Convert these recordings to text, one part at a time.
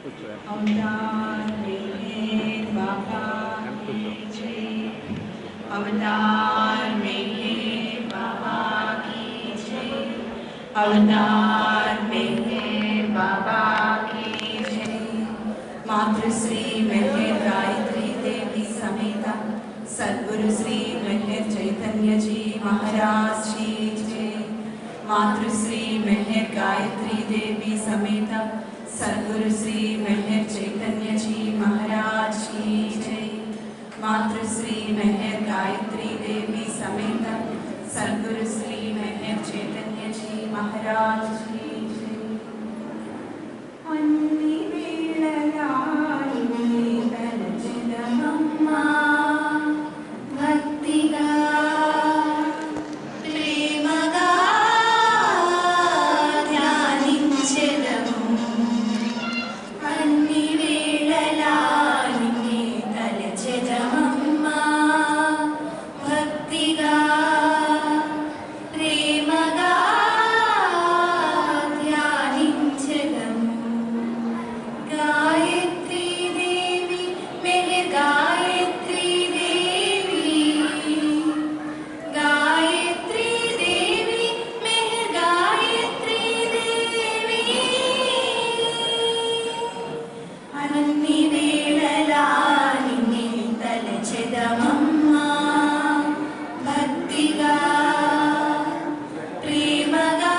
अवतार मेहर बाबा की जय। अवतार मेहर बाबा की जय। अवतार मेहर बाबा की जय। मातृश्री मेहर गायत्री देवी समेत सद्गुरु श्री मेहर चैतन्य जी महाराज जी जय। मातृश्री मेहर गायत्री देवी समेत सद्गुरु श्री मेहर चैतन्य जी महाराज की जय। मातृश्री मेहर गायत्री देवी समेत सद्गुरु श्री मेहर चैतन्य जी महाराज की जय। अन्नी वेळला निन्ने तलచెదమమ్మా భక్తిగా ప్రేమగా ధ్యానించెదము। అన్ని వేళలా నిన్నే తలచెదమమ్మా భక్తిగా ప్రేమగా ధ్యానించెదము। గాయత్రీ దేవి మెహర్ గాయత్రీ దేవి గాయత్రీ దేవి మెహర్ గాయత్రీ దేవి అన్ని వేళలా నిన్నే తలచెదమమ్మా భక్తిగా ప్రేమగా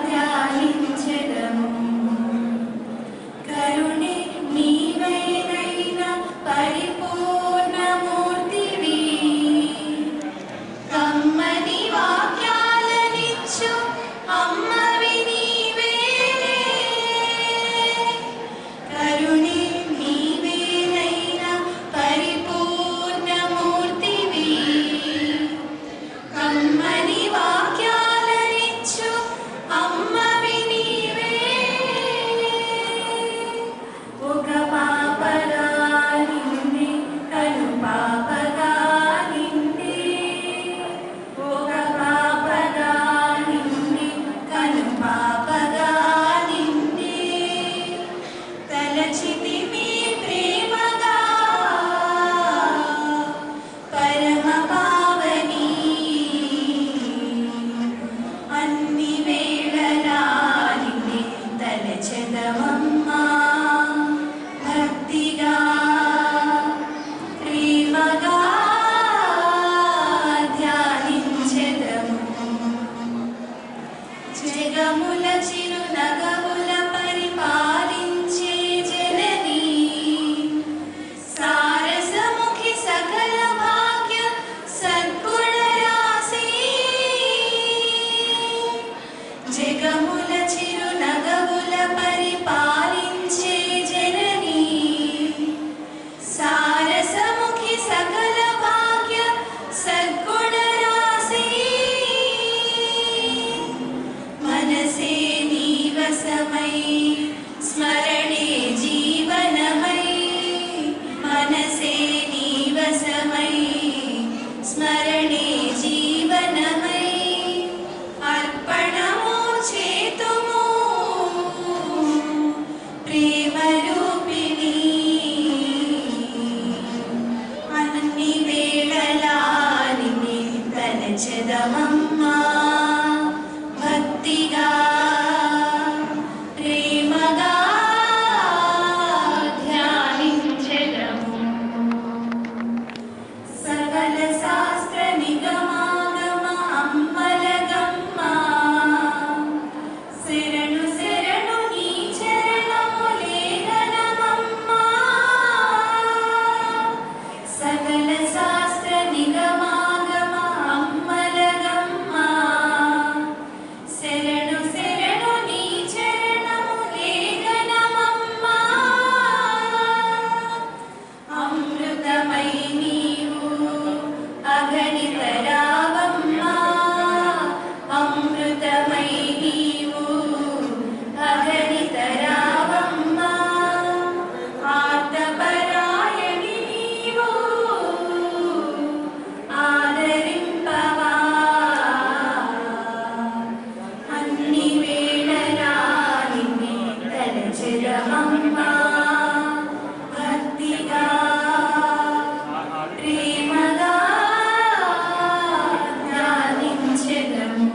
ధ్యానించెదము। కరుణే నీవైన పరిపూర్ణమూర్తివి కమ్మని వాక్యాలనిచ్చు అమ్మవి నీవేలే। కరుణే నీవేనైన పరిపూర్ణమూర్తివి కమ్మని వాక్యాలనిచ్చు అమ్మవి నీవేలే। ఒక పాపగా నిన్నే కను పాపగా నిన్నే ఒక పాపగా నిన్నే కను పాపగా నిన్నే తలచితిమి ప్రేమగా పరమ పావని అన్ని వేళలా నిన్నే తలచెదమమ్మా భక్తిగా ప్రేమగా ధ్యానించెదము। జగముల చిరునగముల పరిపాలించే జననీ సారసముఖి సకల భాగ్య సద్గుణ రాశి। జగముల చిరునగముల పరిపాలించే జననీ సారసముఖి సకల భాగ్య సద్గుణ రాశి। మనసే నీవసమై స్మరణే జీవనమై మనసే నీవసమై స్మరణే జీవనమై అర్పణము చేతుము ప్రేమ జగమమ్మా భక్తిగా ప్రేమగా ధ్యానించెదము.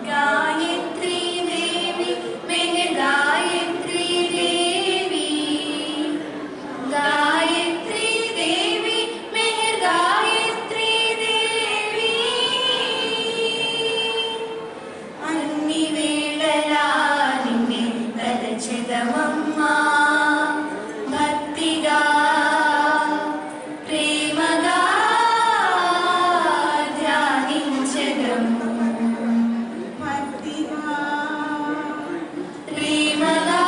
గాయత్రీ దేవి మెహర్ గాయత్రీ దేవి, గాయత్రీ దేవి మెహర్ గాయత్రీ దేవి. అన్ని వేళలా నిన్నే తలచెదమమ్మా భక్తిగా ప్రేమగా ధ్యానించెదము. భక్తిగా ప్రేమగా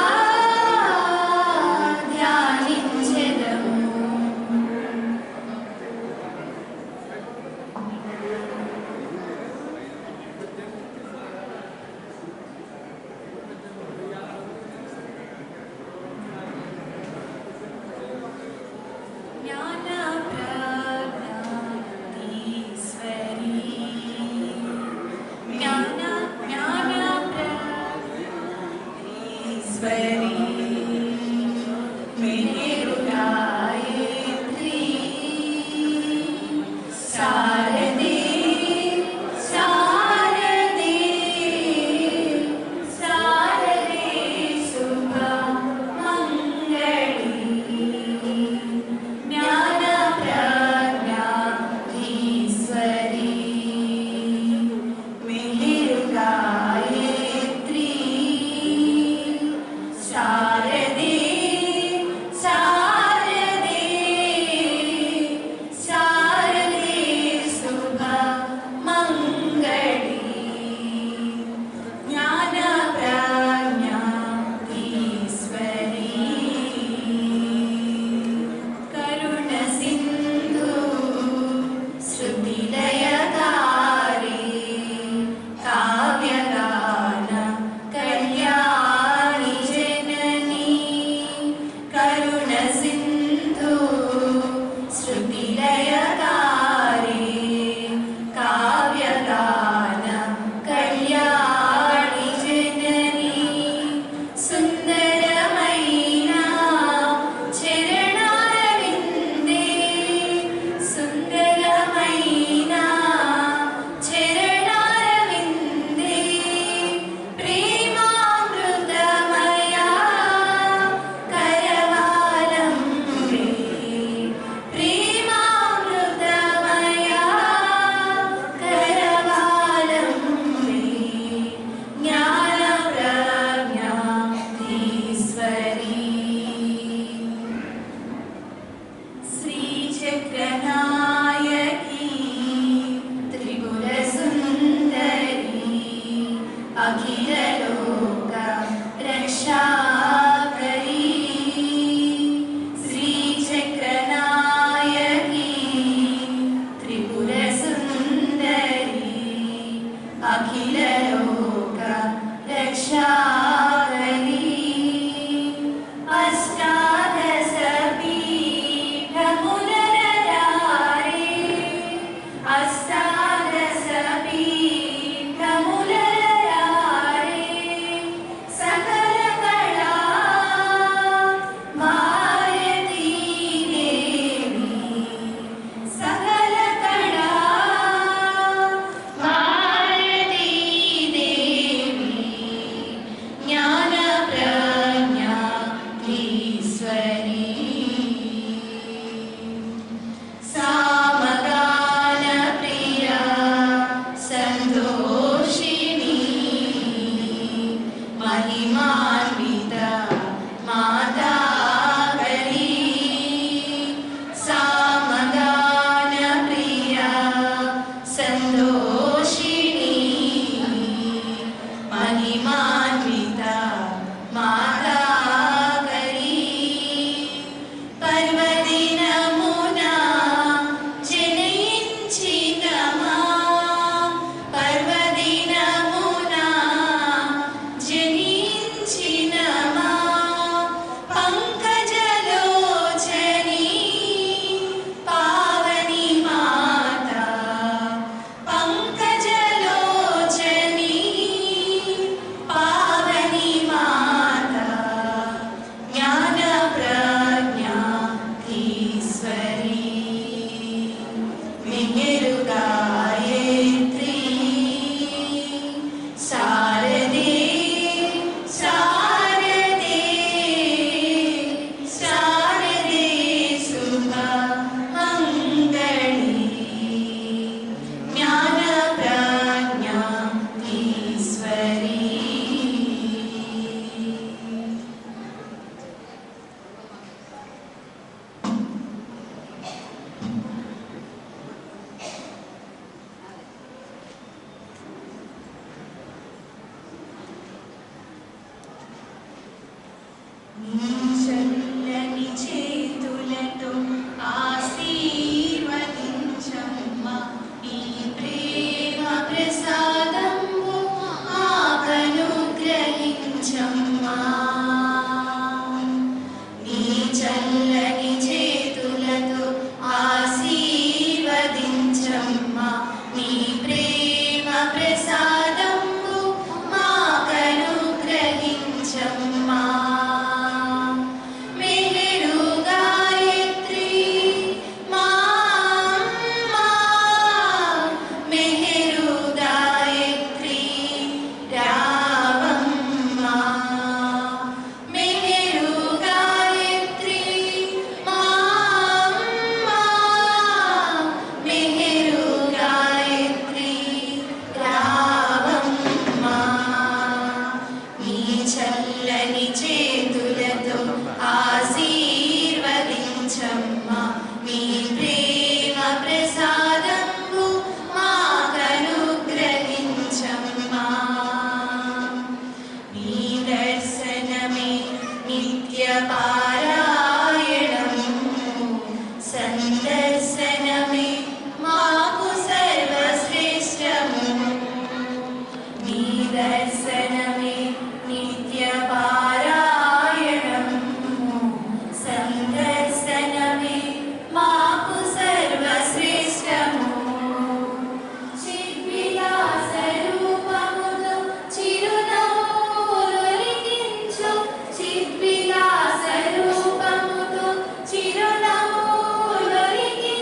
ధ్యానించెదము. జ్ఞాన ప్రజ్ఞాధీశ్వరీ, జ్ఞాన ప్రజ్ఞాధీశ్వరీ, మెహరు గాయత్రీ శారదే శారదే శారదే శుభ మంగళి. జ్ఞాన ప్రజ్ఞాధీశ్వరీ, మెహరు గాయత్రీ శారదే శారదే శారదే శుభ మంగళి. జ్ఞాన ప్రజ్ఞాధీశ్వరీ, కరుణ సింధు శృతిలయకారి, కావ్యగాన కళ్యాణి జననీ. కరుణ సింధు శృతిలయకారి, కావ్యగాన కళ్యాణి జననీ. సుందరమైన చరణారవిందే, సుందరమైన చరణారవిందే, ప్రేమామృతమయా కరవాలంబే, ప్రేమామృతమయా కరవాలంబే. జ్ఞాన ప్రజ్ఞాధీశ్వరీ, శ్రీచక్రనాయకీ త్రిపుర సుందరీ, అఖిలలోక రక్షాకరీ. శ్రీచక్రనాయకీ త్రిపుర సుందరీ, అఖిలలోక రక్షాకరీ. అష్టాదశ పీఠములరారే, అష్టాదశ పీఠములరారే. సకల కళా భారతీ దేవి, సకల కళా భారతీ దేవి. జ్ఞాన ప్రజ్ఞాధీశ్వరీ, సామగాన ప్రియా సంతోషిణి, మహిమాన్విత మాతాకరీ. సామగాన ప్రియా సంతోషిణి, మహిమాన్విత మాతాకరీ. పర్వదినమునా జనయించిన మా, పర్వదినమునా జనించిన నీ చల్లని చేతులతో ఆశీర్వదించమ్మా నీ ప్రేమ ప్రసాదము మాకనుగ్రహించమ్మా నీ చల్లని చేతులతో ఆశీర్వదించమ్మా నీ ప్రేమ ప్రసాదము మాకనుగ్రహించమ్మా మెహరు గాయత్రి మా అమ్మ మెహరు గాయత్రి రావమ్మా మెహరు గాయత్రి మా అమ్మ మెహరు గాయత్రి రావమ్మా నీ చల్లని చేతులతో ఆశీర్వదించమ్మా నీ ప్రేమ ప్రసాదము మాకనుగ్రహించమ్మా నీ దర్శనమే నిత్య పారాయణము సందర్శనమే మాకు సర్వశ్రేష్టము నీ దర్శనమే నిత్య పారాయణము సందర్శనమే మాకు సర్వశ్రేష్టము చిద్విలాస రూపముతో చిరునవ్వులొలికించు చిద్విలాస రూపముతో చిరునవ్వులొలికించు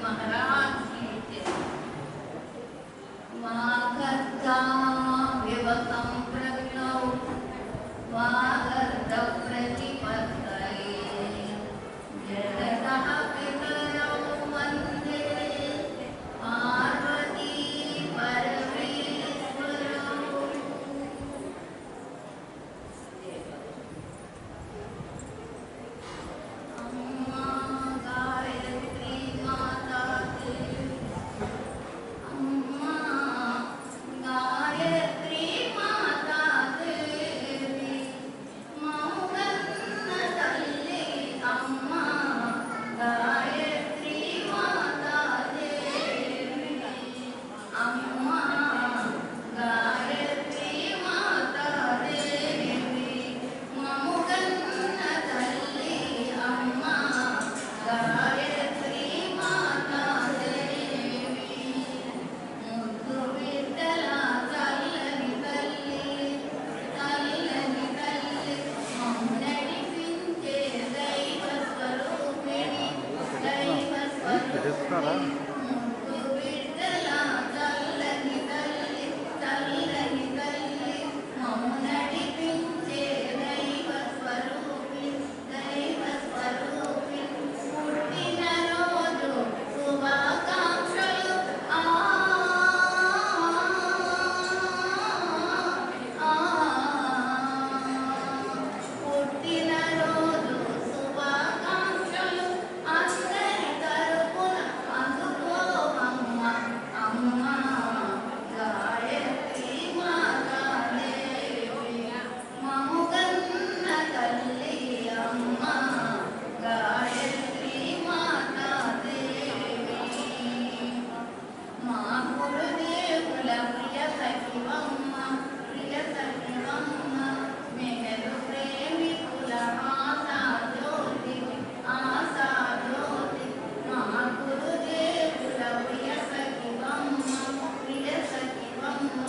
महाराज की जय। वागर्ता विवकं प्रज्ञौ वागर्त प्रतिपत्तये जगतः पितरौ वन्दे पार्वती परमेश्वरौ। अम्मा गायत्री माता देवी, अम्मा गायत्री माता देवी, मौगन्न तल्ली अम्मा गायत्री माता देवी, अम्मा गायत्री माता देवी, मौगन्न तल्ली अम्मा गायत्री माता देवी, ముద్దు బిడ్డల చల్లని తల్లి, చల్లని తల్లి, మమ్ము నడిపించే దైవ స్వరూపిణి, దైవ స్వరూపిణి. ముద్దు బిడ్డల చల్లని తల్లి, చల్లని తల్లి, మమ్ము నడిపించే దైవ స్వరూపిణి, దైవ స్వరూపిణి. పుట్టినరోజు శుభాకాంక్షలు పుట్టినరోజు శుభాకాంక్షలు అందరి తరపున అందుకోవమ్మ, అమ్మ గాయత్రి మాతా దేవి, మముగన్న తల్లి అమ్మ గాయత్రి మాతా దేవి. మా గురుదేవుల ప్రియ సఖివమ్మ, ప్రియ సఖివమ్మ, మెహరు ప్రేమికుల ఆశా జ్యోతి, ఆశా జ్యోతి. మా గురుదేవుల ప్రియ సఖివమ్మ, ప్రియ సఖివమ్మ,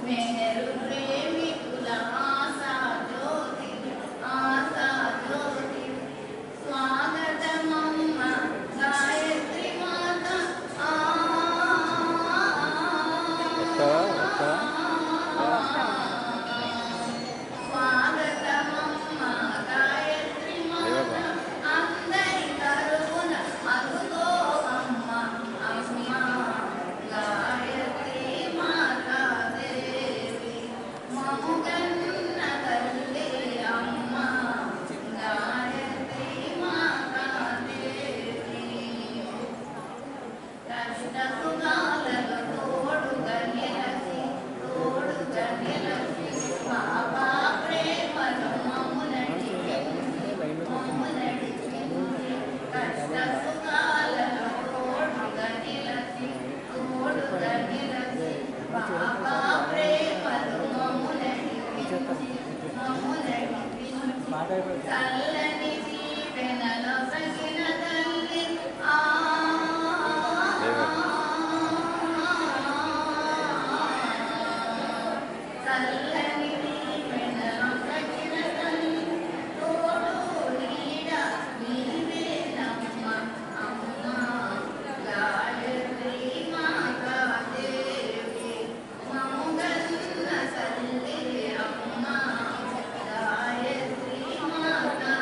మెహరు ప్రేమికుల ఆశా జ్యోతి, ఆశా జ్యోతి. స్వాగతమమ్మ గాయత్రి మాత, స్వాగతమమ్మ గాయత్రి మాత, అందరి తరపున అందుకోవమ్మ, అమ్మ గాయత్రి మాతా దేవి, మముగన్న తల్లి అమ్మ గాయత్రి మాతా దేవి. కష్ట సుఖాలలో తోడుగా నిలచి, తోడుగా నిలచి, బాబా ప్రేమను మమ్ము నడిపించి, మమ్ము నడిపించి. కష్ట సుఖాలలో తోడుగా నిలచి, తోడుగా నిలచి, బాబా ప్రేమను మమ్ము నడిపించి, మమ్ము నడిపించి. చల్లని దీవెనలో సగిన తల్లి చల్లని దీవెనలో సగిన తల్లి, తోడు నీడ నీవేనమ్మ, అమ్మ గాయత్రి మాతా దేవి, మముగన్న తల్లి అమ్మ గాయత్రి మాతా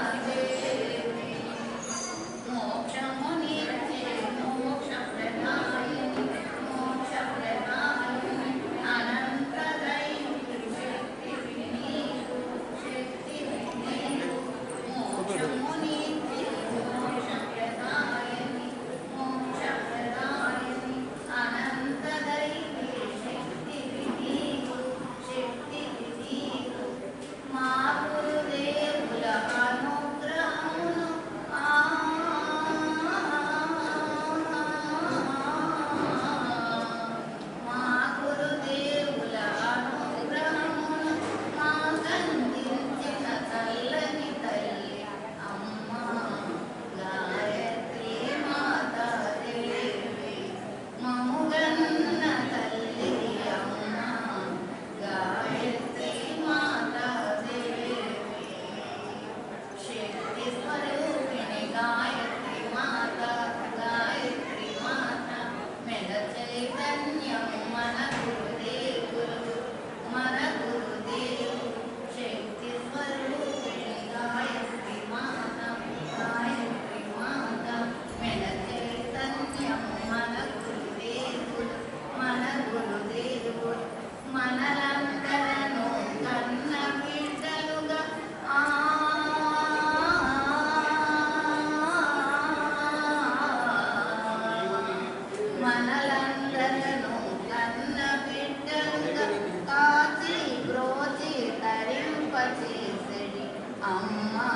అమ్మా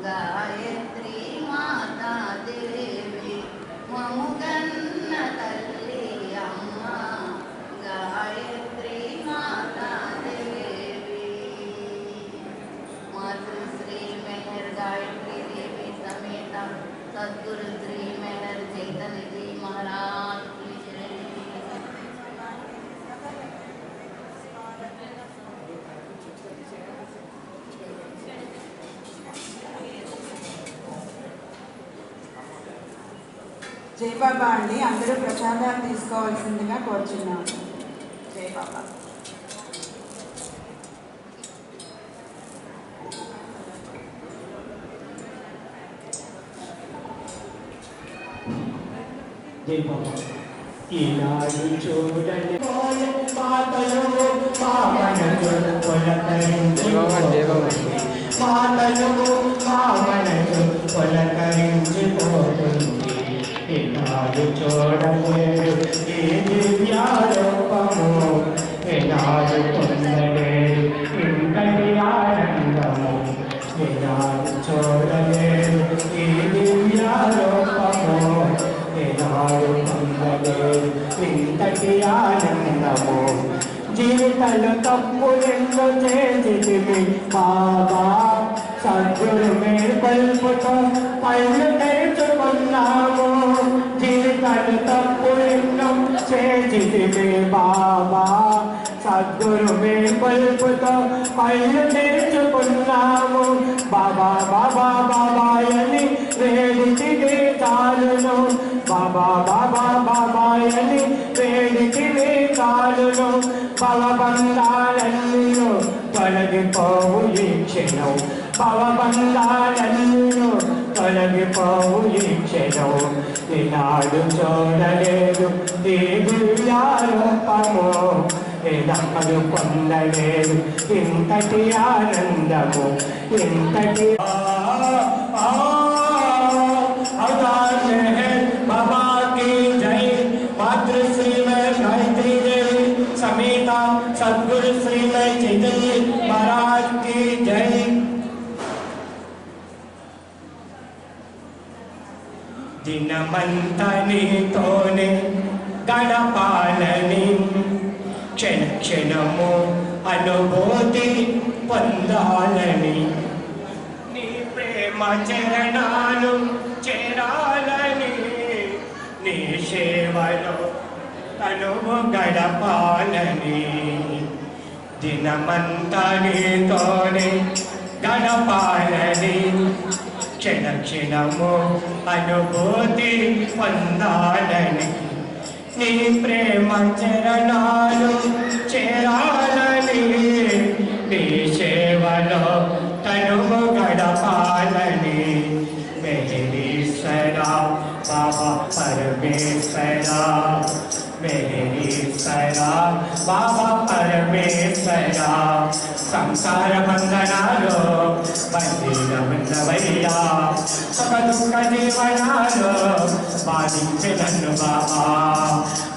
గాయత్రి మాతా దేవి మముగన్న తల్లి అమ్మా గాయత్రి మాతా దేవి మాతృ శ్రీ మెహర్ గాయత్రి देवी समेत सद्गुरु श्री मेहर चैतन्य जी महाराज की जय। జై బాబా అండి, అందరూ ప్రసాదాలు తీసుకోవాల్సిందిగా కోరుచున్నాము. జై బాబా. జై బాబా. ఈనాడు చూడండి మాతలు మామనలు పొలకరించిపోతుంది, మాతలు మామనలు పొలకరించిపోతుంది. ఈనాడు చూడలేరు ఈ దివ్యారూపము, ఈనాడు పొందలేరు ఇంతటి ఆనందము. ఈనాడు చూడలేరు ఈ దివ్యారూపము, ఈనాడు పొందలేరు ఇంతటి ఆనందము. జీవితంలో తప్పులెన్నో చేసితివి బాబా, సద్గురు మేల్కొల్పుతో పళ్ళు తెరుచుకున్నాము. జీవితంలో తప్పులెన్నో చేసితివి బాబా, సద్గురు మేల్కొల్పుతో పళ్ళు తెరుచుకున్నాము. బాబా బాబా బాబాయని వేడితివి చాలును, బాబా బాబా బాబాయని వేడితివి చాలును. భవబంధాలన్నీయు తొలగిపోవు ఈ క్షణం, భవబంధాలన్నీయు తొలగిపోవు ఈ క్షణం. ఈనాడు చూడలేదు ఈ దివ్యారూపము, ఏనాడు పొందలేదు ఇంతటి ఆనందము, ఇంతటి बाबा की जय। मातृ श्री गायत्री देवी समेत सद्गुरु श्री चैतन्य महाराज की जय। दिनमंता नीतोने गडपाలని क्षण क्षणमु अनुभूति పొందాలని, నీ ప్రేమ చరణాలు చేరాలని, నీ సేవలో తనువు గడపాలని. దినమంతా నీతోనే గడపాలని, క్షణ క్షణము అనుభూతి పొందాలని, నీ ప్రేమ చరణాలు చేరాలని, నీ సేవలో తనువు గడపాలని. मेहरीश्वरा बाबा परमेश्वरा, मेहरीश्वरा बाबा परमेश्वरा. संसार बंधनालो बंधीన ఉన్నవయ్యా, సుఖ దుఃఖ జీవనాలో బాధించి నన్ను బాబా.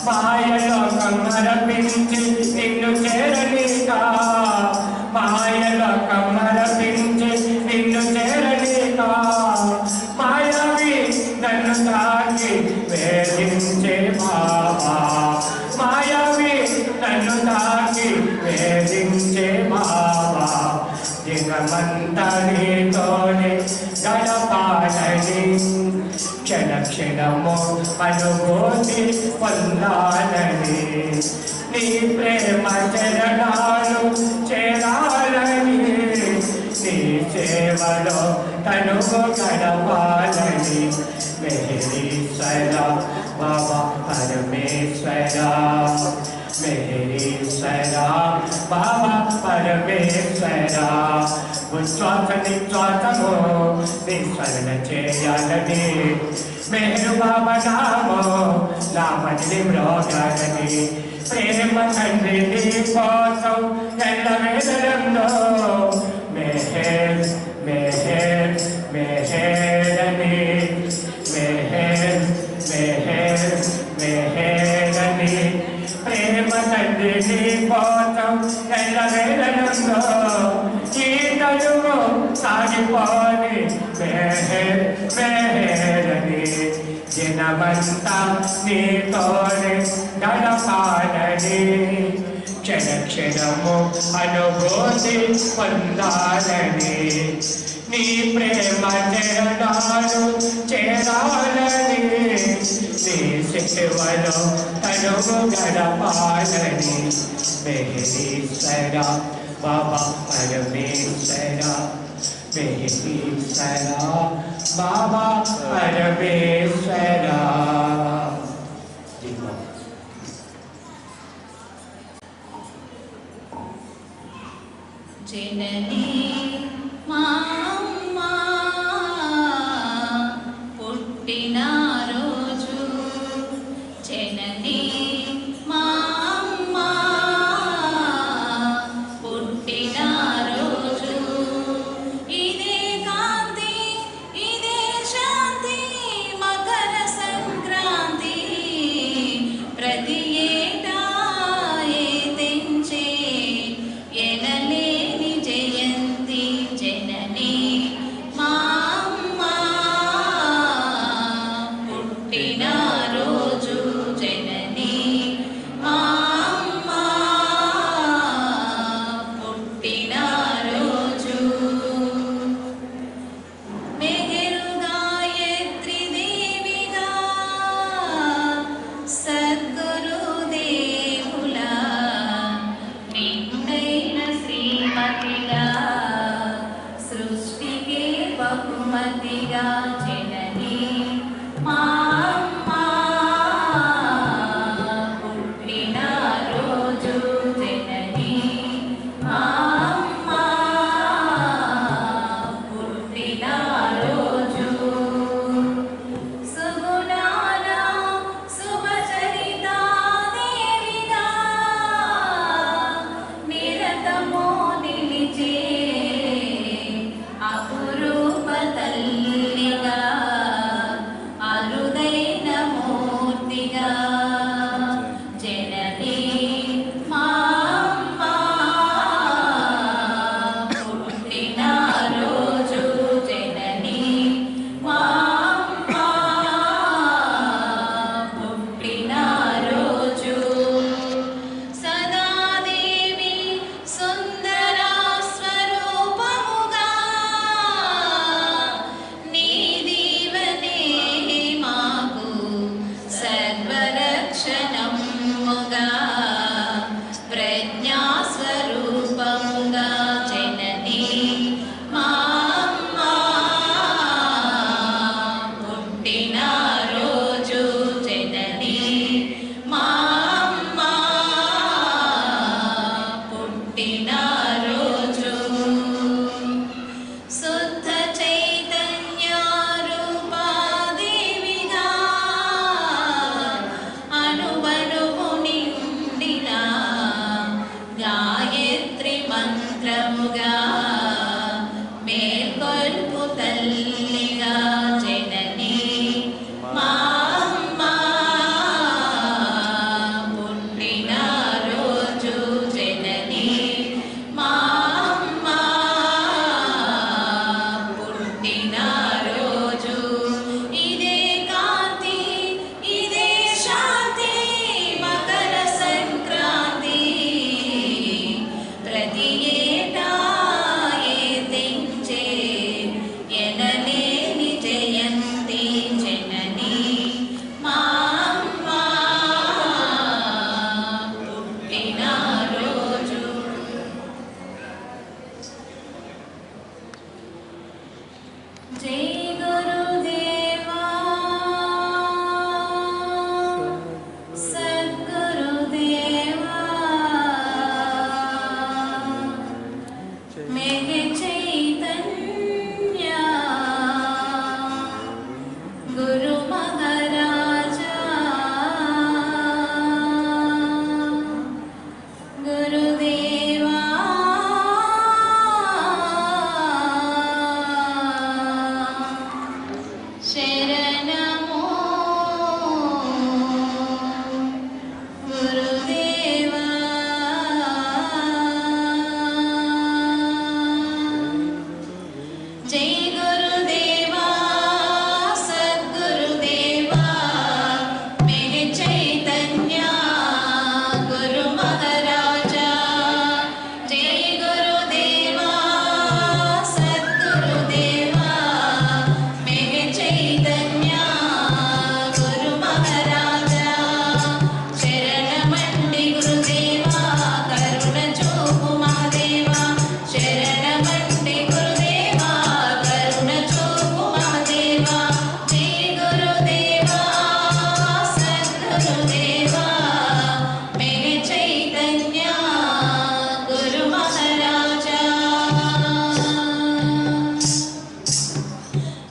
మాయలోకం అర్పించి నిన్ను చేరనీక, మాయలోకం అర్పించి నిన్ను చేరనీక. మాయావి నన్ను తాకి వేధించే బాబా, మాయావి నన్ను తాకి వేధించే బాబా. దినమంతా నీతోనే గడపాలని, క్షణ క్షణము అనుభూతి పొందాలని, నీ ప్రేమ చరణాలు చేరాలని, నీ సేవలో తనువు గడపాలని. మెహరీశ్వరా బాబా పరమేశ్వరా, మెహరీశ్వరా బాబా పరమేశ్వరా. ఉచ్ఛ్వాస నిశ్వాసము నీ స్మరణ చేయాలని, మెహరు బాబా నామో నా మదిని మ్రోగాలని. ప్రేమ తండ్రి నీ కోసం ఎల్ల వేదనంలో మెహర్ మెహర్ మెహరని, మెహర్ మెహర్ మెహరని. ప్రేమ తండ్రి నీ కోసం ఎల్ల వేదనంలో ఈ తనువు సాగిపోని మెహరని దినమంతా నీతోనే గడపాలని క్షణ క్షణము అనుభూతి పొందాలని నీ ప్రేమ చేరాలు చేరాలని నీ శిశువలో తనువు గడపాలని మెహరీశ్వర బాబా పరమేశ్వర మెహరీశ్వర బాబా పరమేశ్వర. జననీ మా అమ్మ పుట్టిన రోజు, జననీ మా అమ్మ పుట్టిన రోజు, ఇదే కాంతి ఇదే శాంతి మకర సంక్రాంతి ప్రతి ఏటా ఏ తెంచే ఎనలేని జయంతి జననీ మా అమ్మ పుట్టిన రోజు, జననీ మా అమ్మ పుట్టిన రోజు. మెహరు గాయత్రి దేవిగా సద్గురు దేవులా నిండైన శ్రీమతిగా సృష్టికే బహుమతిగా జననీ మా అమ్మ పుట్టిన రోజు, జననీ మా అమ్మ పుట్టిన రోజు. సుగుణాల శుభచరితా దేవిగా నిరతమో నిలిచే అపురూప తల్లిగా అరుదైన మూర్తిగా జననీ మా అమ్మ పుట్టిన రోజు, జననీ మా అమ్మ పుట్టిన రోజు. సదాదేవి సుందర స్వరూపముగా నీ దీవెనే మాకు సర్వరక్షణముగా ప్రజ్ఞా స్వరూపముగా జననీ మా అమ్మ పుట్టిన రోజు, జననీ మా అమ్మ పుట్టిన రోజు. శుద్ధ చైతన్య రూపాదేవిగా అణువణువు నిండిన గాయత్రి మంత్రముగా మేల్కొల్పు తల్లిగా జననీ మా అమ్మ పుట్టిన రోజు, జననీ మా అమ్మ పుట్టిన రోజు. ఇదే కాంతి ఇదే శాంతి మకర సంక్రాంతి ప్రతి ఏటా ఏ తెంచే ఎనలేని జయంతి జననీ మా అమ్మ పుట్టిన రోజు. జై గురుదేవా సద్గురుదేవా మేఘ చైతన్య గురు మహారాజా గురుదేవా జై గురుదేవా సద్గురుదేవా మేరే చైతన్య గురు మహారాజా జై గురుదేవా సద్గురుదేవా మేరే చైతన్య గురు మహారాజా శరణమండి గురుదేవా కరుణ చూపు మహాదేవా శరణమండి గురుదేవా కరుణ చూపు మహాదేవా జై గురుదేవా సద్గురుదేవా మేరే చైతన్య గురు మహారాజా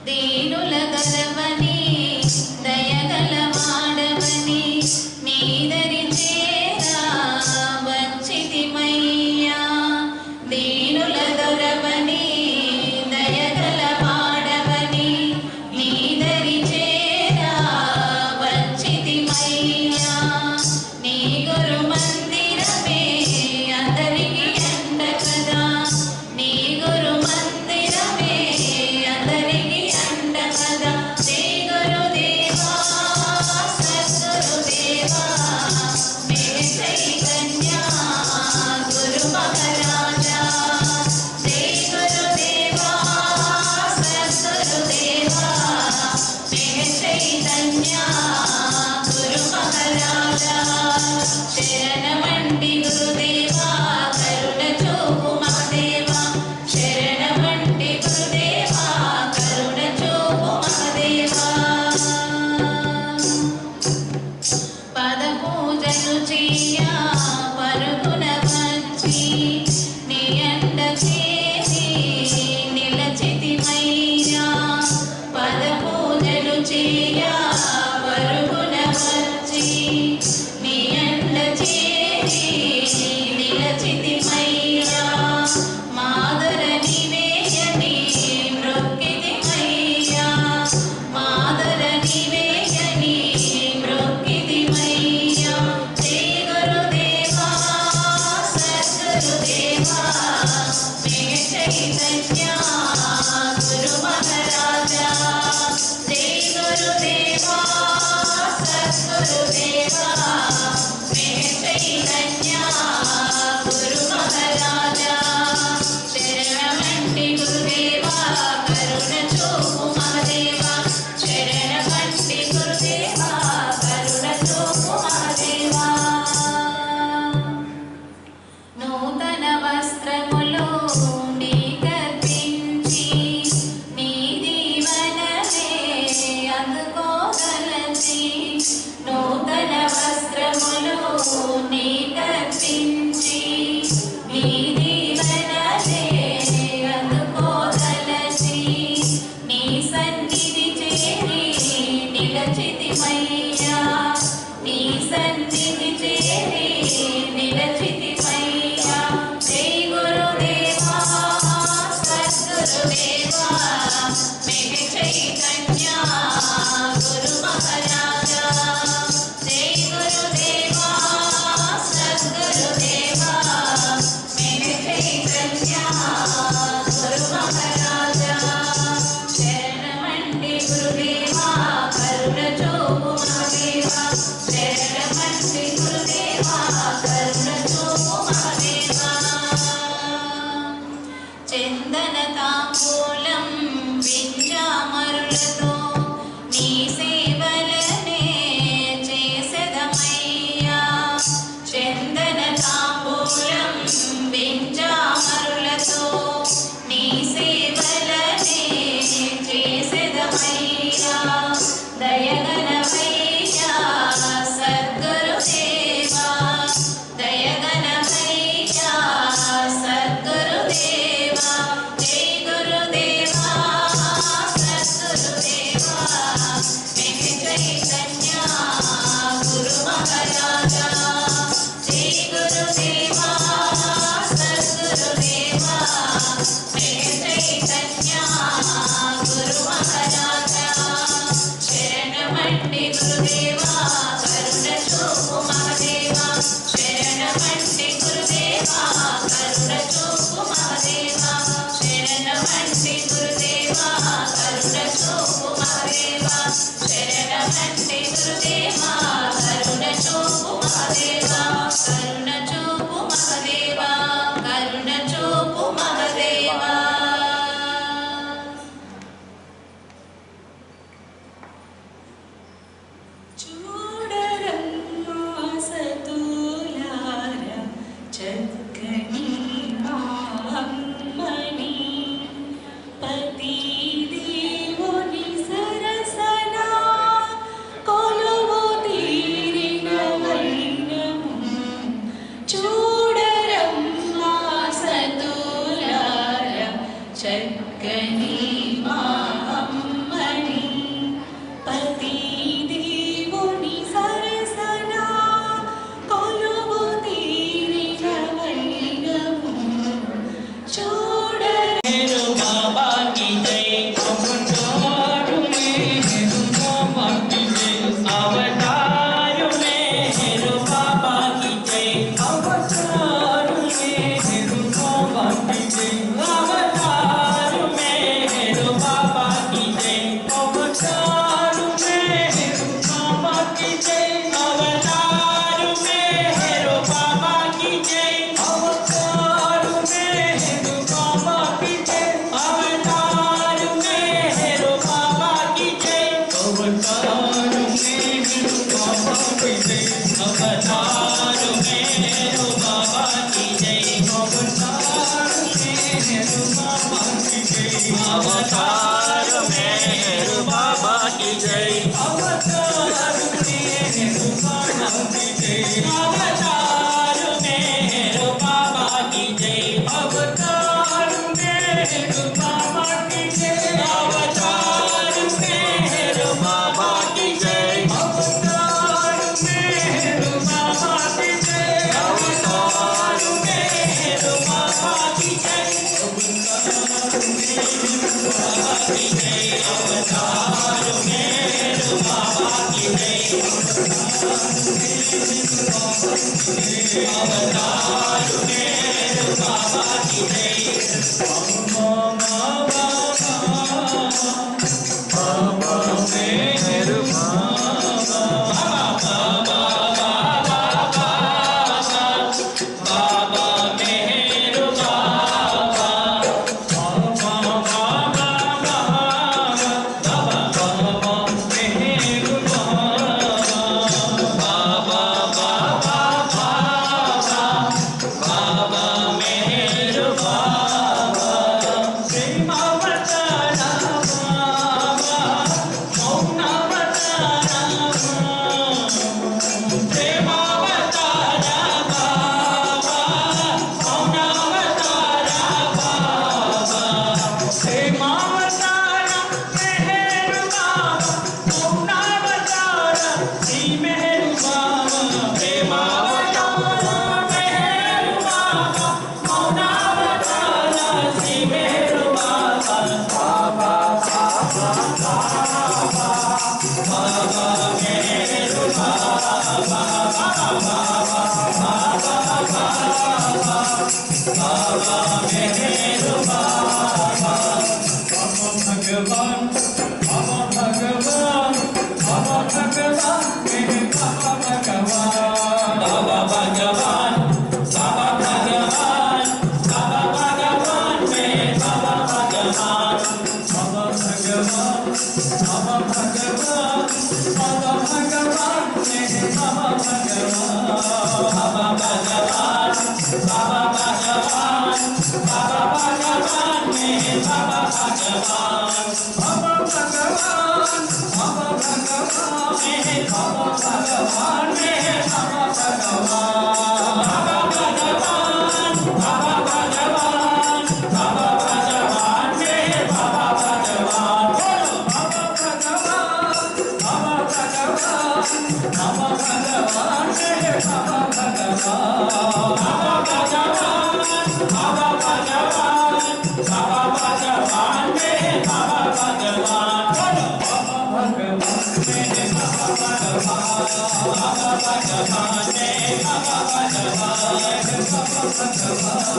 దీనుల గలవని దయగల వాడవని నీదరి చేరా వచ్చితిమయ్యా దీనుల దొరవని దయగల వాడవని నీదరి చేరా వచ్చితిమయ్యా నీ గురు మందిరమే అందరికి అండ కదా నీ గురు మందిరమే అందరికి అండ కదా జై గురుదేవా సద్గురుదేవా మేరే చైతన్య గురు మహారాజా జై గురుదేవా సద్గురుదేవా మేరే చైతన్య గురు మహారాజా శరణమండి గురుదేవా కరుణ చూపు మహాదేవా శరణమండి గురుదేవా కరుణ చూపు మహాదేవా పద పూజలు చెయ్య పరుగున వచ్చి నీ అండ చేరి నిలచితిమయ్యా పద పూజలు చెయ్య పరుగున వచ్చి నీ అండ చేరి నిలచితిమయ్యా మాదర నివేయని మ్రొక్కితిమయ్యా మాదర నివేయని మ్రొక్కితిమయ్యా జై గురుదేవా సద్గురుదేవా మేరే చైతన్య గురు మహారాజా జై గురుదేవా సద్గురుదేవా మేరే చైతన్య గురు మహారాజా శరణమండి గురుదేవా కరుణ చూపు మహాదేవా శరణమండి గురుదేవా కరుణ చూపు మహాదేవా నూతన వస్త్రములు కర్పించి నీ దీవనలే అందుకోగలచి నూతన వస్త్రములు కర్పించి నీ దీవనలే అందుకోగలచి నీ సన్నిధి చేరి నిలచితిమయ్యా నీ సన్నిధి చేరి నిలచితిమయ్యా జై గురుదేవా సద్గురుదేవా మేరే చైతన్య గురు మహారాజా జై గురుదేవా సద్గురుదేవా మేరే చైతన్య గురు మహారాజా శరణమండి గురుదేవా కరుణ చూపు మహాదేవా శరణమండి గురుదేవా కరుణ చూపు మహాదేవా చందన తాంబూలం వింజామరులతో నీ సేవలనే చేసెదమయ్యా చందన తాంబూలం వింజామరులతో నీ సేవలనే చేసెదమయ్యా దయగనమయ్యా సద్గురుదేవా దయగనమయ్యా సద్గురుదేవా జై గురుదేవా సద్గురుదేవా మేరే చైతన్య గురు మహారాజా జై గురుదేవా సద్గురుదేవా మేరే చైతన్య గురు మహారాజా శరణమండి గురుదేవా కరుణ చూపు మహాదేవా శరణమండి గురుదేవా కరుణ చూపు మహాదేవా శరణమండి గురుదేవా మహదేవా కరుణ చూపు మహదేవా శరణమంటే గురుదేవా కరుణ చూపు మహదేవా కరుణ చూపు మహదేవా కరుణ చూపు మహదేవా చూడరమ్మా సతులార చక్కని అమ్మని పతి దేవుని సరసన కొలువు తీరిన వైనము చూడరమ్మా సతులార చక్కని మా అమ్మని పతి దేవుని సరసన కొలువు తీరిన వైనము చూడ बाबा की जय अवतार में बाबा की जय अवतार में बाबा की जय अवतार में बाबा की जय अवतार में बाबा की जय अवतार में बाबा की जय अवतार में बाबा की जय अवतार में बाबा की जय अवतार में बाबा की जय अवतार में बाबा की जय अवतार में बाबा की जय अवतार में बाबा की जय अवतार में बाबा की जय अवतार में बाबा की जय अवतार में बाबा की जय अवतार में बाबा की जय अवतार में बाबा की जय अवतार में बाबा की जय अवतार में बाबा की जय अवतार में बाबा की जय Baba Thank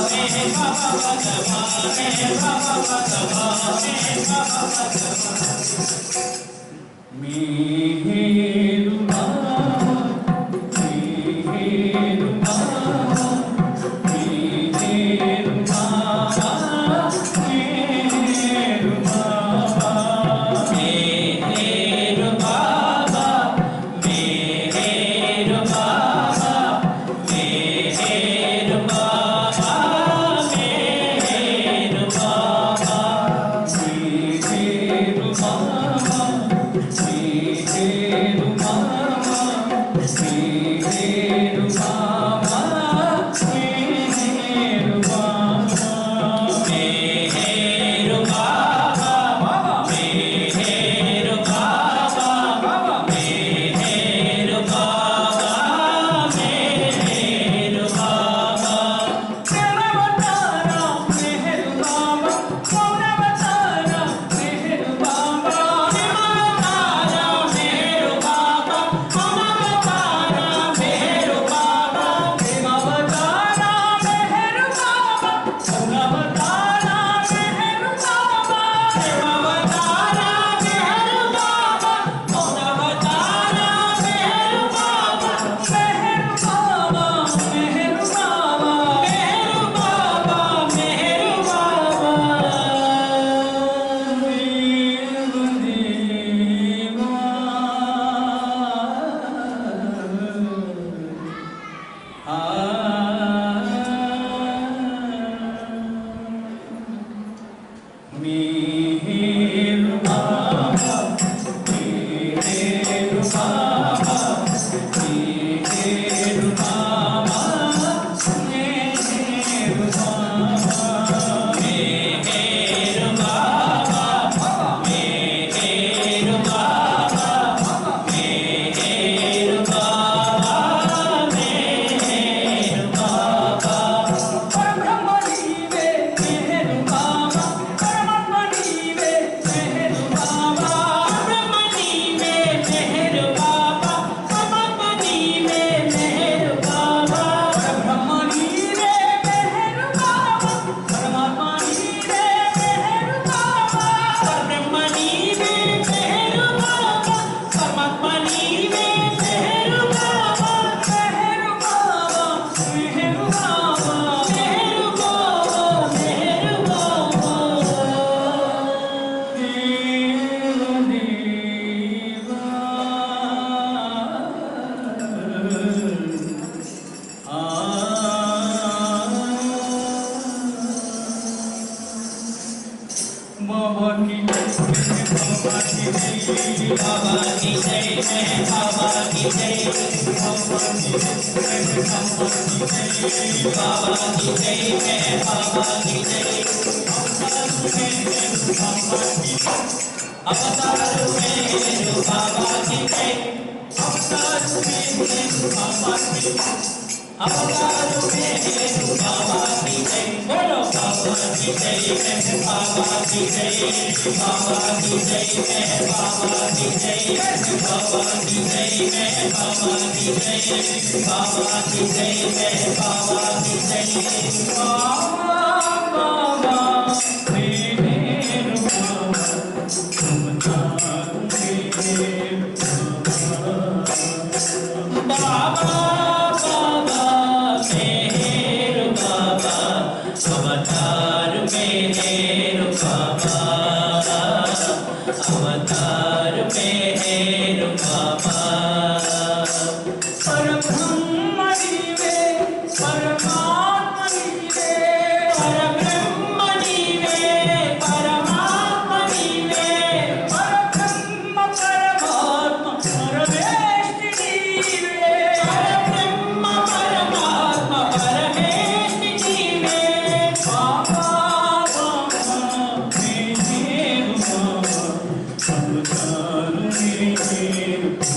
you.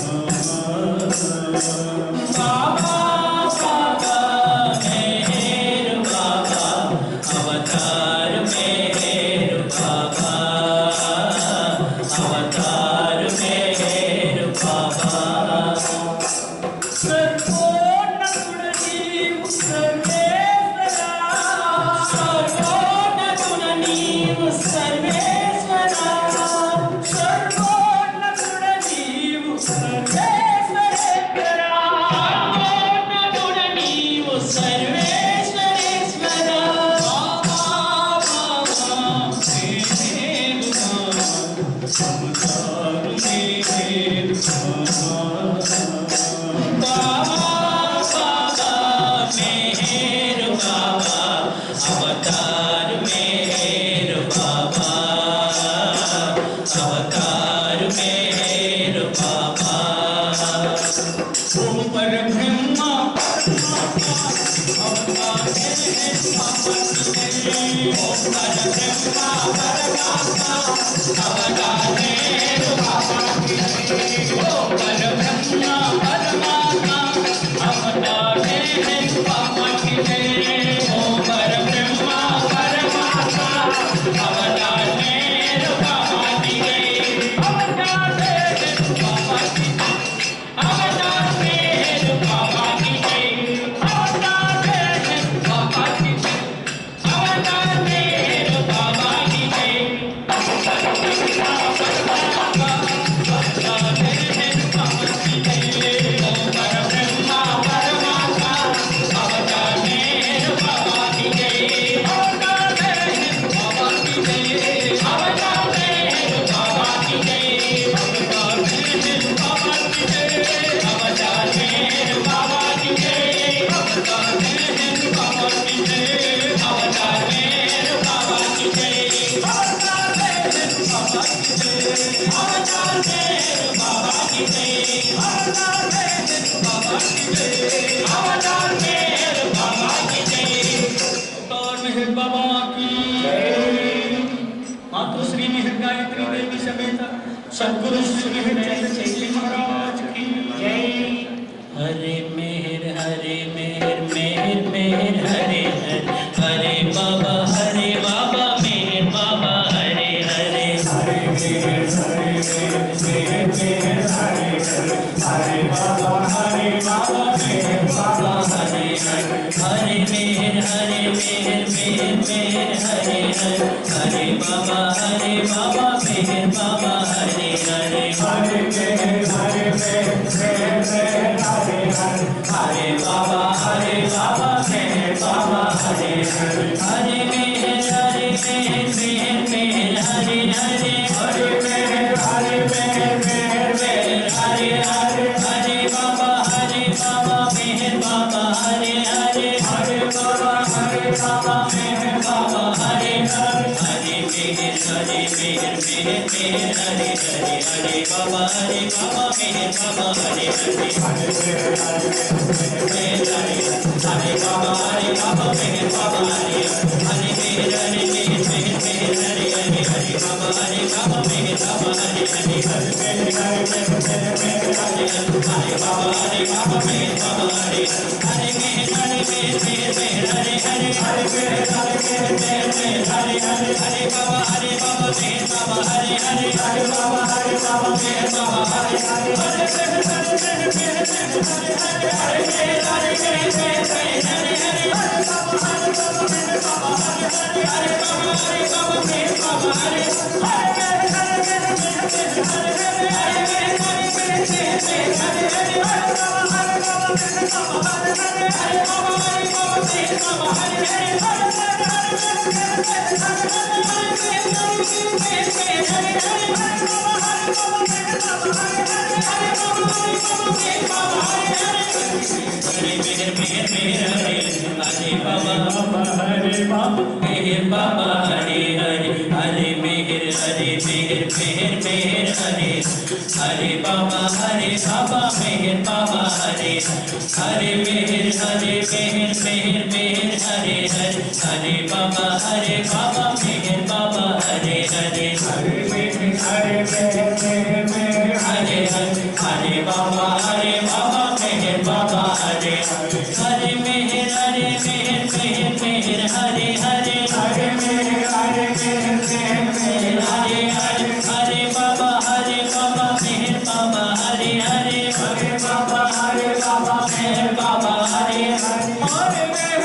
सद्गुरु श्री चैतन्य महाराज की जय। हरे मेहर मेहर मेहर हरे हरे हरे बाबा मेहर बाबा हरे हरे हरे मेहर मेहर मेहर हरे हरे बाबा मेहर बाबा हरे हरे हरे मेहर मेहर मेहर हरे हरे बाबा मेहर बाबा हरे हरे हरे मेहर मेहर मेहर हरे हरे बाबा मेहर बाबा हरे हरे हरे मेहर मेहर मेहर हरे हरे हरे मेहर मेहर मेहर हरे हरे हरे बाबा मेहर बाबा हरे हरे हरे बाबा मेहर बाबा हरे हरे हरे मेहर मेहर मेहर हरे हरे हरे बाबा मेहर बाबा हरे हरे हरे मेहर हरे बाबा मेहर बाबा हरे हरे मेहर मेहर मेहर हरे हरे हरे बाबा मेहर बाबा हरे हरे हरे मेहर मेहर हरे बाबा मेहर बाबा हरे हरे मेहर मेहर हरे हरे हरे मेहर मेहर हरे हरे हरे बाबा मेहर बाबा हरे हरे हरे बाबा मेहर बाबा हरे हरे हरे मेहर मेहर हरे हरे हरे मेहर मेहर हरे हरे हरे बाबा मेहर बाबा हरे हरे हरे बाबा मेहर बाबा हरे हरे हरे मेहर हरे हरे हरे बाबा हरे बाबा मेहर बाबा हरे हरे मेहर मेहर मेहर हरे हरे हरे बाबा मेहर बाबा हरे हरे हरे मेहर मेहर मेहर हरे हरे हरे बाबा मेहर बाबा हरे हरे मेहर मेहर मेहर हरे हरे हरे मेहर मेहर मेहर हरे हरे हरे बाबा मेहर बाबा हरे हरे हरे बाबा मेहर बाबा हरे हरे हरे मेहर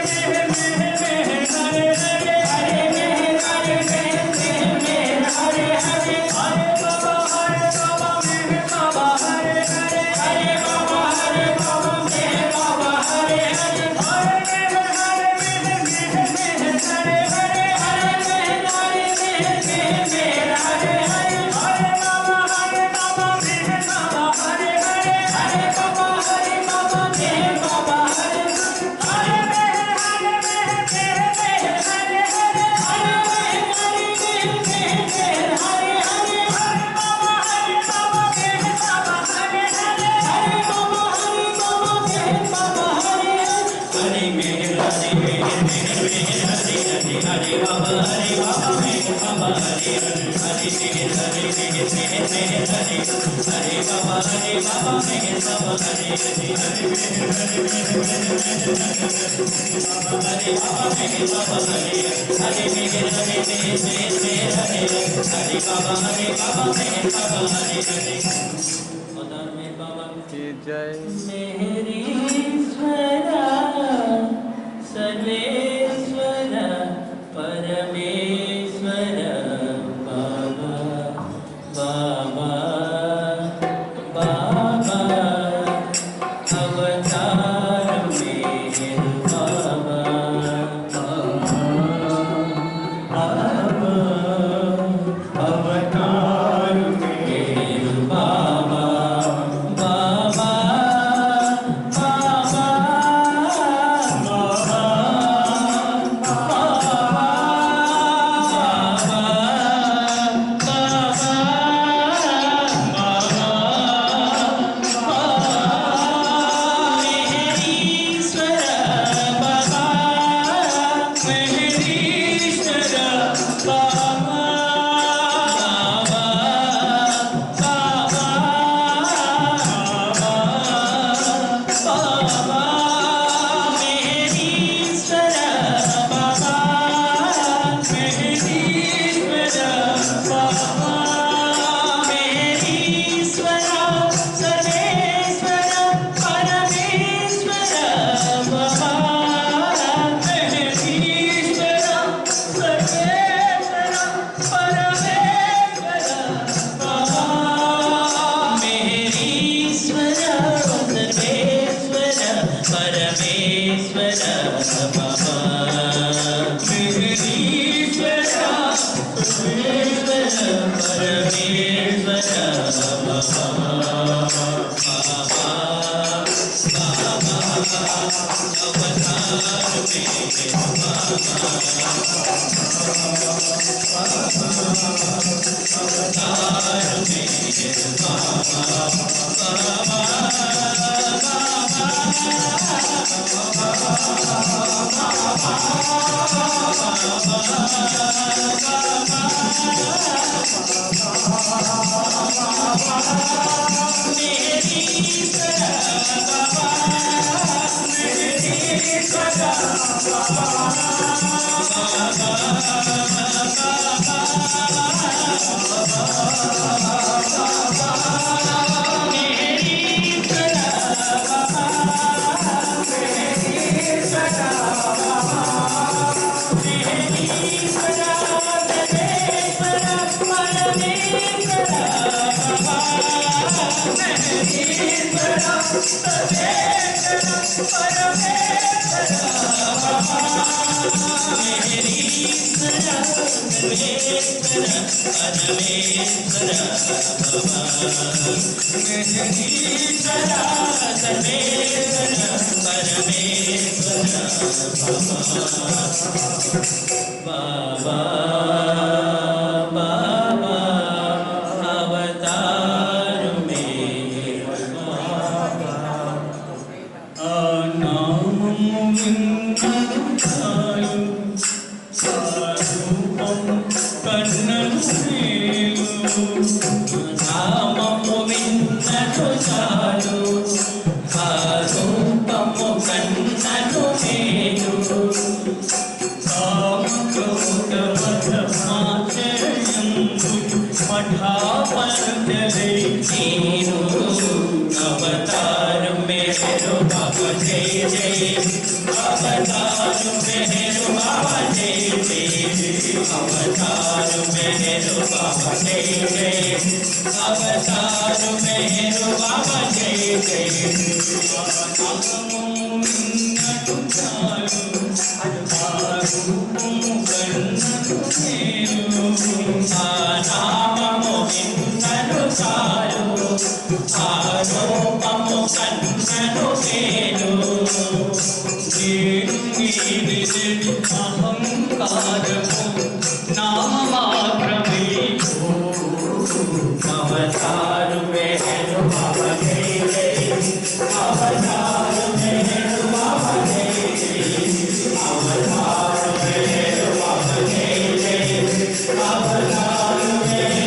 मेहर मेहर हरे हरे हरे मेहर मेहर मेहर हरे हरे हरे बाबा मेहर बाबा हरे हरे हरे बाबा मेहर बाबा हरे मेहरीश्वरा सर्वेश्वर परमेश्वर बाबा बाबा बाबा अवतार मेहर बाबा अवतार मेहर बाबा बाबा बाबा बाबा अवतार मेहर बाबा नामं विन्दु सारूपं कन्ननु नामं विन्दु सारू सारूपं कन्ननु अवतार मेहर बाबा जय जय अवतार मेहर बाबा जय जय अवतार मेहर बाबा जय जय अवतार मेहर बाबा जय जय अवतार मेहर बाबा जय जय अवतार मेहर बाबा जय जय अवतार मेहर बाबा जय जय अवतार मेहर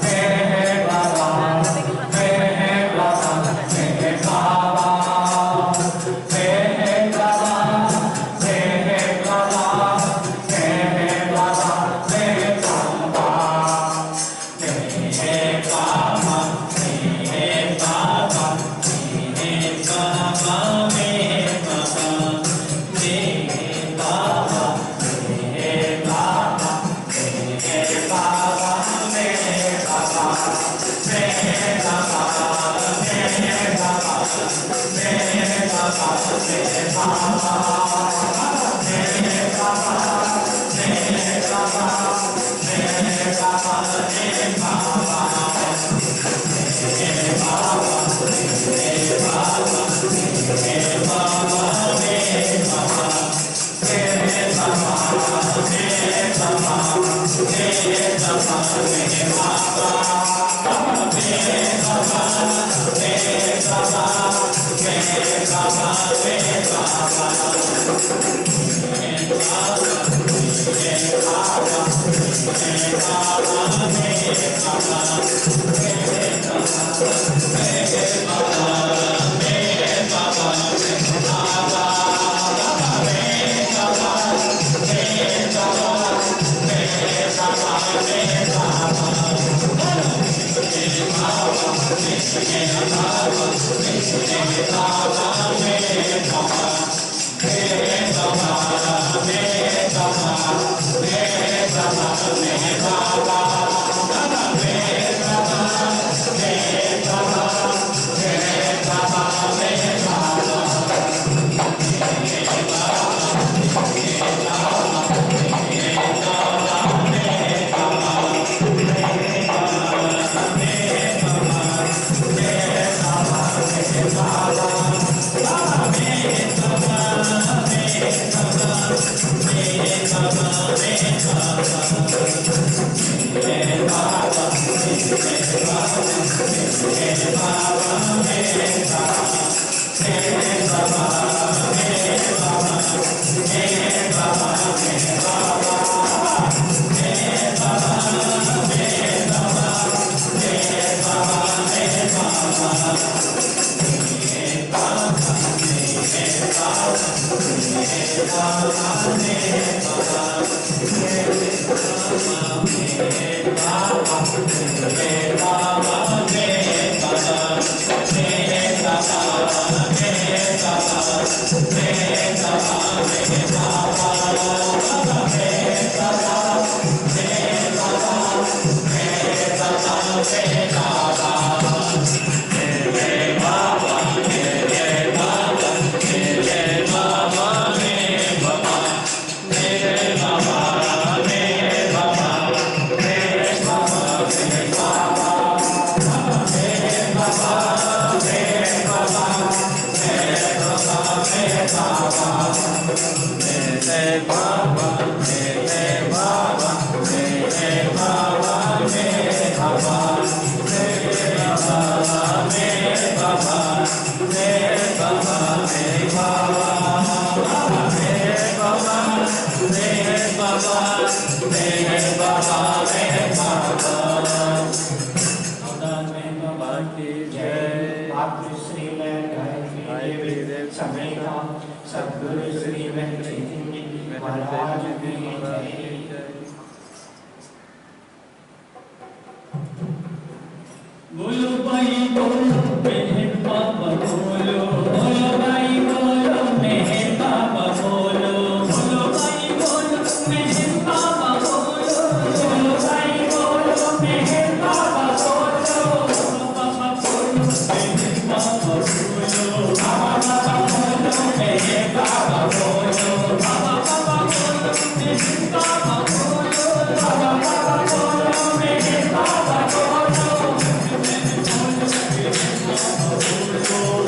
Hey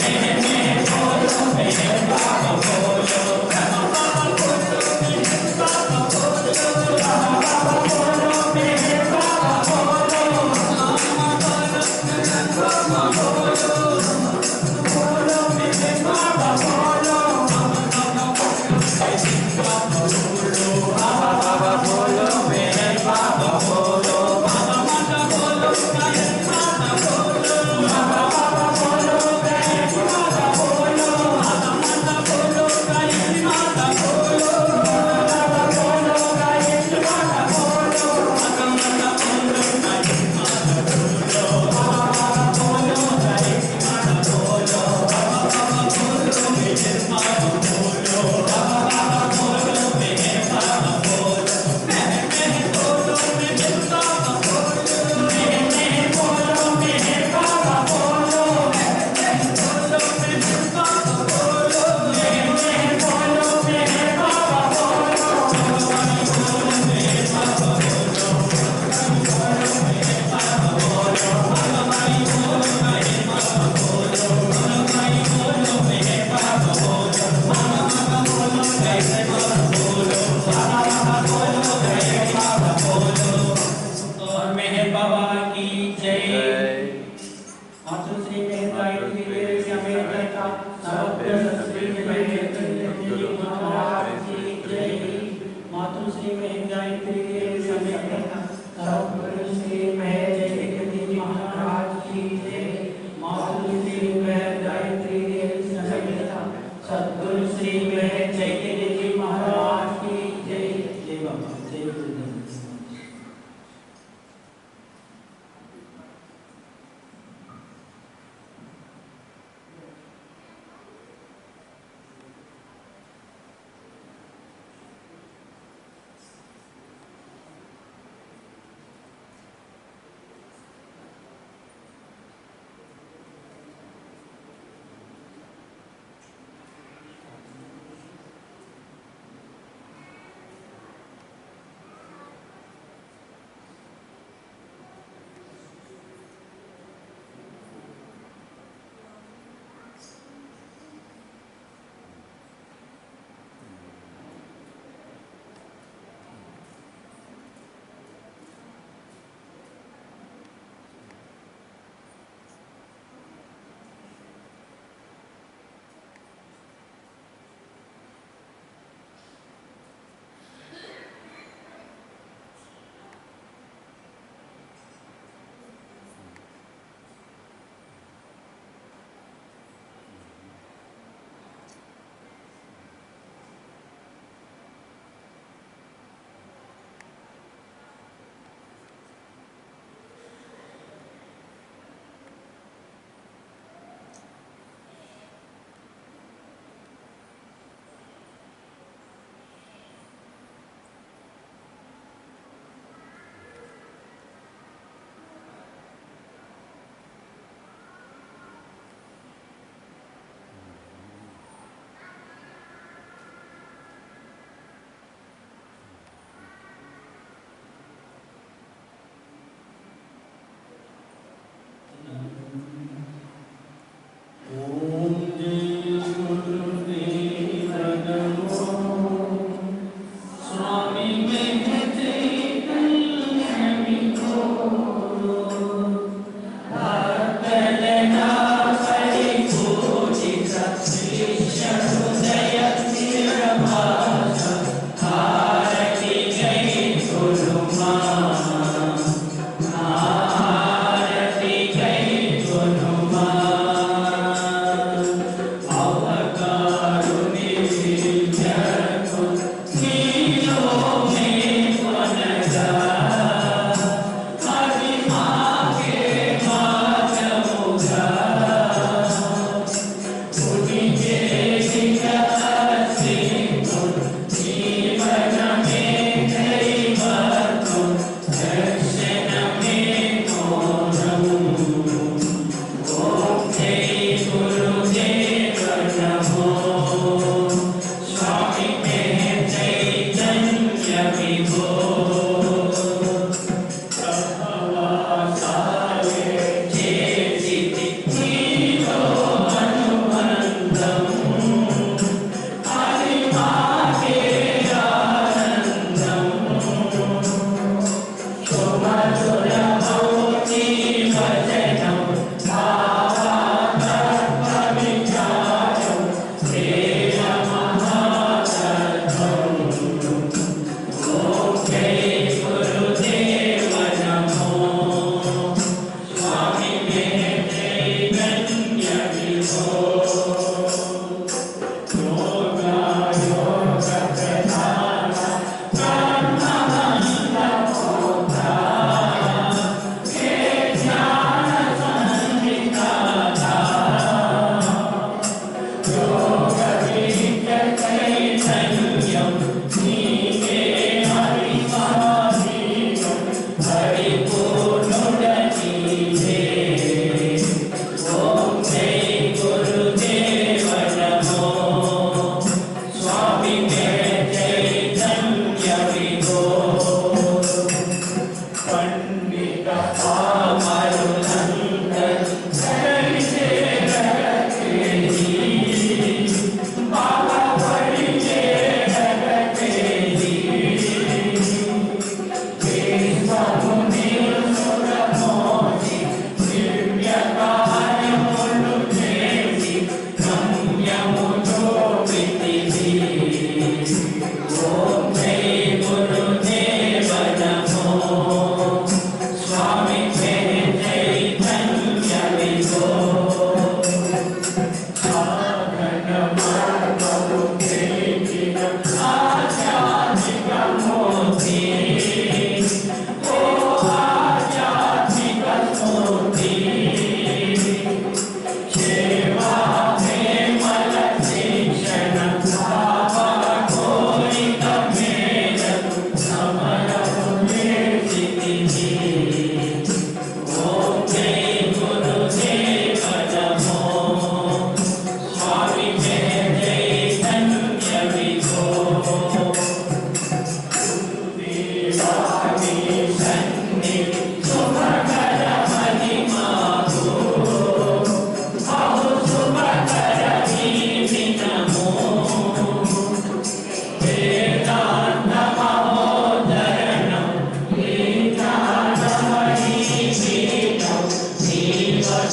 Hey,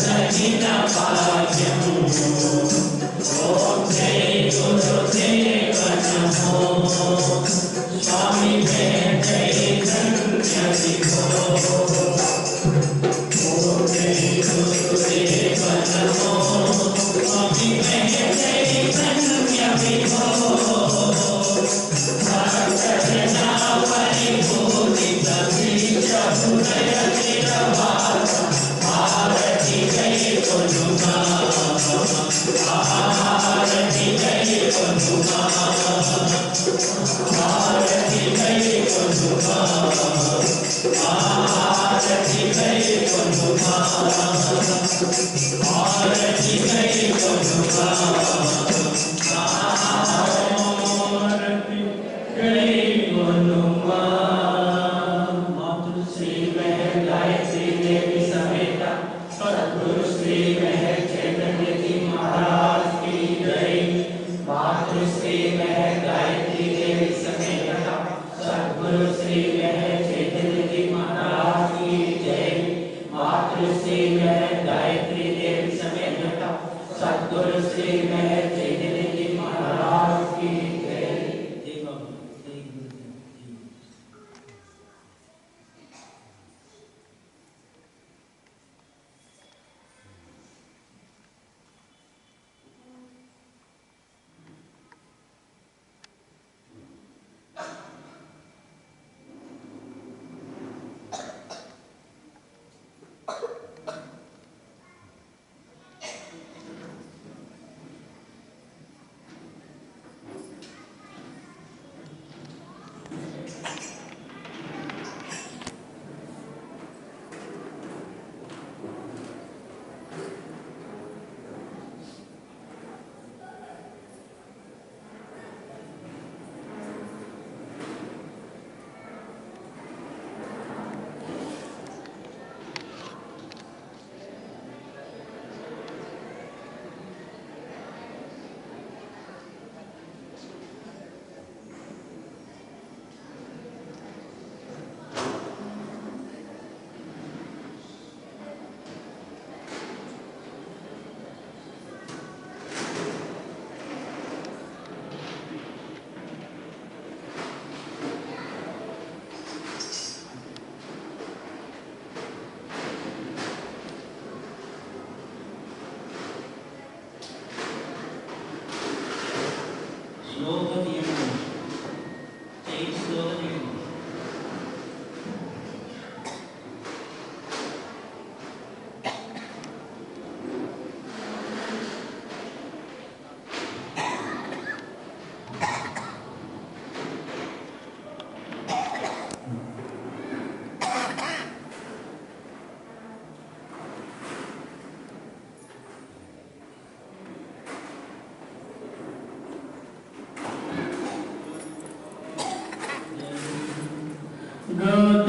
सहित भाग्यम ओम जय गुरुदेव नमो स्वामी जय जय धन्य विभो ओम जय गुरुदेव नमो स्वामी जय जय धन्य विभो भक्तजना परिपूरित बीज हृदय निरवास आरती जय गुरुमा आरती जय गुरुमा आरती जय गुरुमा आरती जय गुरुमा आरती जय गुरुमा आरती जय गुरुमा मातृश्री महर गायत्री देवी समेत सद्गुरु श्री महर चैतन्य जी महाराज की जय मातृश्री महर गायत्री देवी समेत सद्गुरु श्री महर चैतन्य जी महाराज की जय मातृश्री महर गायत्री देवी समेत सद्गुरु श्री महर चैतन्य जी महाराज की जय। जय बाबा जय गुरुदेव। Amen.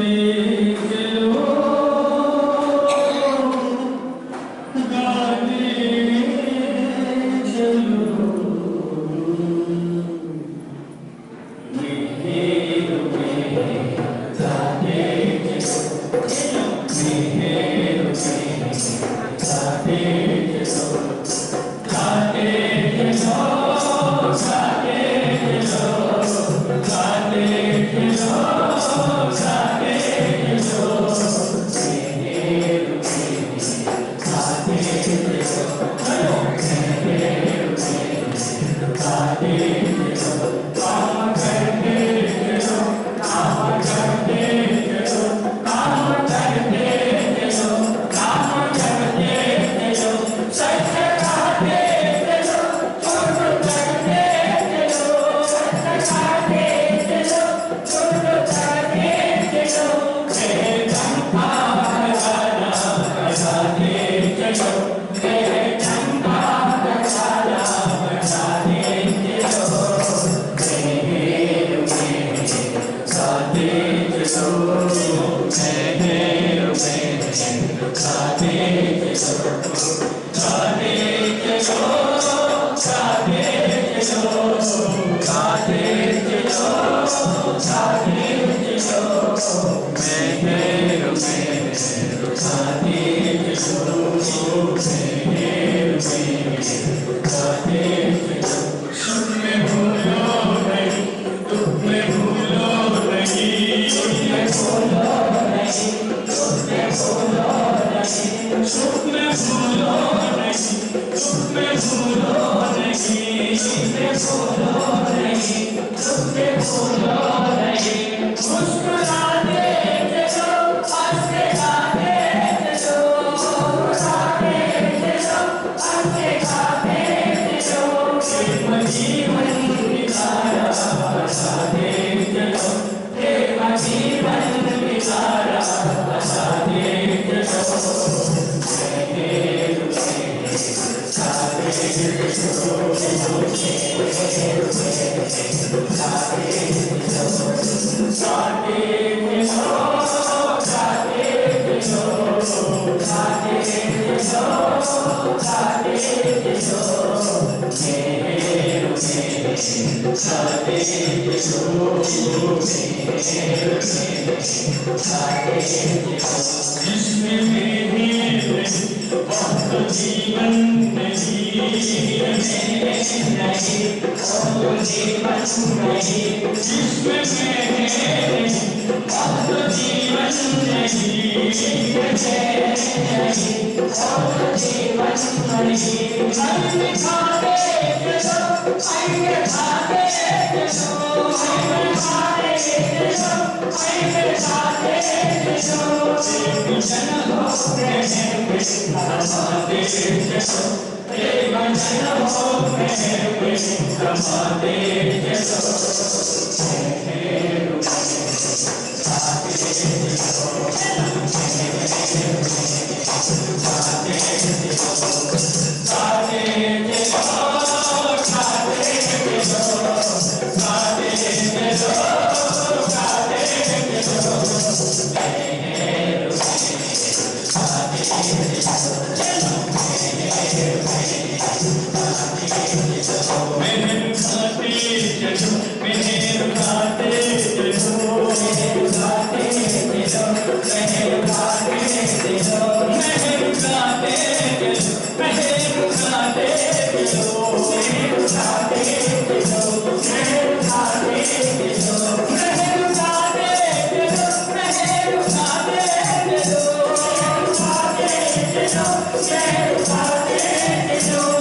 Jai